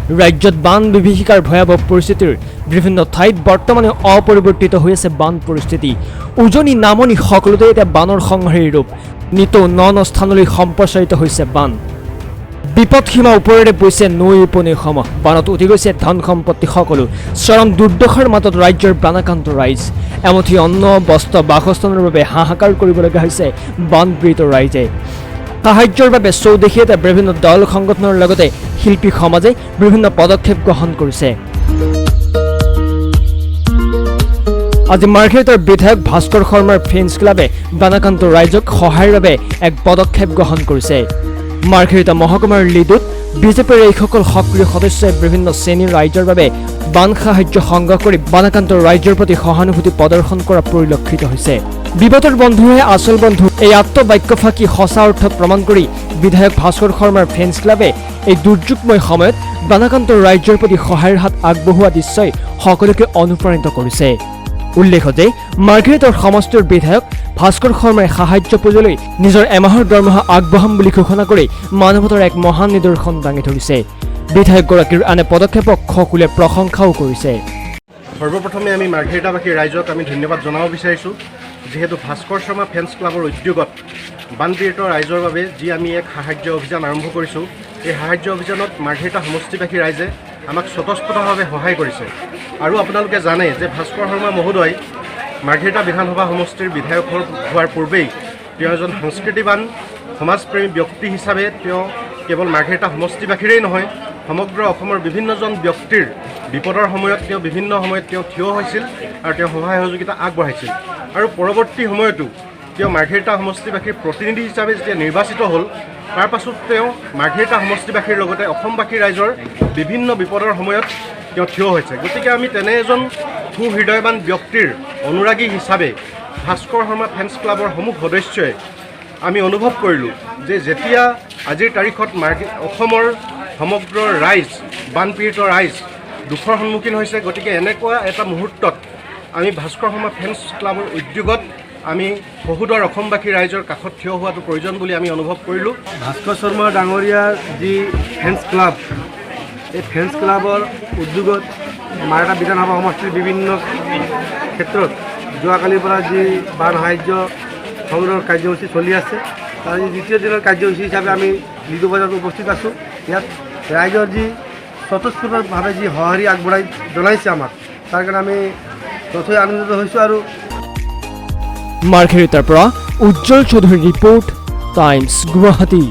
ৰাজ্যত বান বিভীষিকাৰ ভয়াৱহ পৰিস্থিতিৰ বিভিন্ন ঠাইত বৰ্তমানে অপৰিৱৰ্তিত হৈ আছে বান পৰিস্থিতি। উজনি নামনি সকলোতে এতিয়া বানৰ সংহাৰী ৰূপ। নিতৌ ন স্থানলৈ সম্প্ৰসাৰিত হৈছে বান। বিপদসীমা ওপৰেৰে বৈছে নৈ উপনৈসমূহ। বানত উঠি গৈছে ধন সম্পত্তি সকলো। চৰম দুৰ্দশাৰ মাজত ৰাজ্যৰ বানাক্ৰান্ত ৰাইজ। এমুঠি অন্ন বস্ত্ৰ বাসস্থানৰ বাবে হাহাকাৰ কৰিবলগীয়া হৈছে বানপীড়িত ৰাইজে। সাহায্যৰ বাবে চৌদিশে বিভিন্ন দল সংগঠনৰ লগতে শিল্পী সমাজে বিভিন্ন পদক্ষেপ গ্ৰহণ কৰিছে। আজি মাৰ্ঘেৰিটাৰ বিধায়ক ভাস্কৰ শৰ্মাৰ ফ্ৰেণ্ডছ ক্লাবে বানাক্ৰান্ত ৰাইজক সহায়ৰ বাবে এক পদক্ষেপ গ্ৰহণ কৰিছে। মাৰ্ঘেৰিটা মহকুমাৰ লিডুত বিজেপিৰ এইসকল সক্ৰিয় সদস্যই বিভিন্ন শ্ৰেণীৰ ৰাইজৰ বাবে বান সাহায্য সংগ্ৰহ কৰি বানাক্ৰান্ত ৰাইজৰ প্ৰতি সহানুভূতি প্ৰদৰ্শন কৰা পৰিলক্ষিত হৈছে। বিপদৰ বন্ধুহে আচল বন্ধু এই আত্মবাক্য ফাঁকি সঁচা অৰ্থত প্ৰমাণ কৰি বিধায়ক ভাস্কৰ শৰ্মাৰ ফ্ৰেণ্ডছ ক্লাবে এই দুৰ্যোগময় সময়ত বানাক্ৰান্ত ৰাইজৰ প্ৰতি সহায়ৰ হাত আগবঢ়োৱা দৃশ্যই সকলোকে অনুপ্ৰাণিত কৰিছে। উল্লেখ্য যে মাৰ্ঘেৰিটাৰ সমষ্টিৰ বিধায়ক ভাস্কৰ শৰ্মাই সাহায্য পুঁজিলৈ নিজৰ এমাহৰ দৰমহা আগবঢ়াম বুলি ঘোষণা কৰি মানৱতাৰ এক মহান নিদৰ্শন দাঙি ধৰিছে। বিধায়কগৰাকীৰ আনে পদক্ষেপক সকলোৱে প্ৰশংসাও কৰিছে। সৰ্বপ্ৰথমে আমি মাৰ্ঘেৰিটাবাসী ৰাইজক আমি ধন্যবাদ জনাব বিচাৰিছোঁ, যিহেতু ভাস্কৰ শৰ্মা ফ্ৰেণ্ডছ ক্লাবৰ উদ্যোগত বানপীড়িত ৰাইজৰ বাবে যি আমি এক সাহায্য অভিযান আৰম্ভ কৰিছোঁ, এই সাহায্য অভিযানত মাৰ্ঘেৰিটা সমষ্টিবাসী ৰাইজে আমাক স্বতঃস্ফূৰ্তভাৱে সহায় কৰিছে। আৰু আপোনালোকে জানে যে ভাস্কৰ শৰ্মা মহোদয় মাৰ্ঘেৰিটা বিধানসভা সমষ্টিৰ বিধায়ক হোৱাৰ পূৰ্বেই তেওঁ এজন সংস্কৃতিবান সমাজপ্ৰেমী ব্যক্তি হিচাপে তেওঁ কেৱল মাৰ্ঘেৰিটা সমষ্টিবাসীৰেই নহয়, সমগ্ৰ অসমৰ বিভিন্নজন ব্যক্তিৰ বিপদৰ সময়ত তেওঁ বিভিন্ন সময়ত তেওঁ থিয় হৈছিল আৰু তেওঁ সহায় সহযোগিতা আগবঢ়াইছিল। আৰু পৰৱৰ্তী সময়তো তেওঁ মাৰ্ঘেৰিটা সমষ্টিবাসীৰ প্ৰতিনিধি হিচাপে যেতিয়া নিৰ্বাচিত হ'ল, তাৰ পাছত তেওঁ মাৰ্ঘেৰিটা সমষ্টিবাসীৰ লগতে অসমবাসী ৰাইজৰ বিভিন্ন বিপদৰ সময়ত তেওঁ থিয় হৈছে। গতিকে আমি তেনে এজন সুহৃদয়বান ব্যক্তিৰ অনুৰাগী হিচাপে ভাস্কৰ শৰ্মা ফ্ৰেণ্ডছ ক্লাবৰ সমূহ সদস্যই আমি অনুভৱ কৰিলোঁ যে যেতিয়া আজিৰ তাৰিখত অসমৰ সমগ্ৰ ৰাইজ বানপীড়িত ৰাইজ দুখৰ সন্মুখীন হৈছে, গতিকে এনেকুৱা এটা মুহূৰ্তত আমি ভাস্কৰ শৰ্মা ফ্ৰেণ্ডছ ক্লাবৰ উদ্যোগত আমি বহুদৰ অসমবাসী ৰাইজৰ কাষত থিয় হোৱাটো প্ৰয়োজন বুলি আমি অনুভৱ কৰিলোঁ। ভাস্কৰ শৰ্মা ডাঙৰীয়াৰ যি ফ্ৰেণ্ডছ ক্লাব, এই ফ্ৰেণ্ডছ ক্লাবৰ উদ্যোগত মাৰ্ঘেৰিটা বিধানসভা সমষ্টিৰ বিভিন্ন ক্ষেত্ৰত যোৱাকালিৰ পৰা যি বান সাহায্য সংগ্ৰহৰ কাৰ্যসূচী চলি আছে, তাৰ দ্বিতীয় দিনৰ কাৰ্যসূচী হিচাপে আমি লিডু বজাৰত উপস্থিত আছোঁ। ইয়াত ৰাইজৰ যি স্বতঃস্ফূৰ্তভাৱে যি সঁহাৰি আগবঢ়াই জনাইছে আমাক, তাৰ কাৰণে আমি নথৈ আনন্দিত হৈছোঁ। আৰু মাৰ্ঘেৰিটাৰ পৰা উজ্জ্বল চৌধুৰীৰ ৰিপৰ্ট, টাইমছ গুৱাহাটী।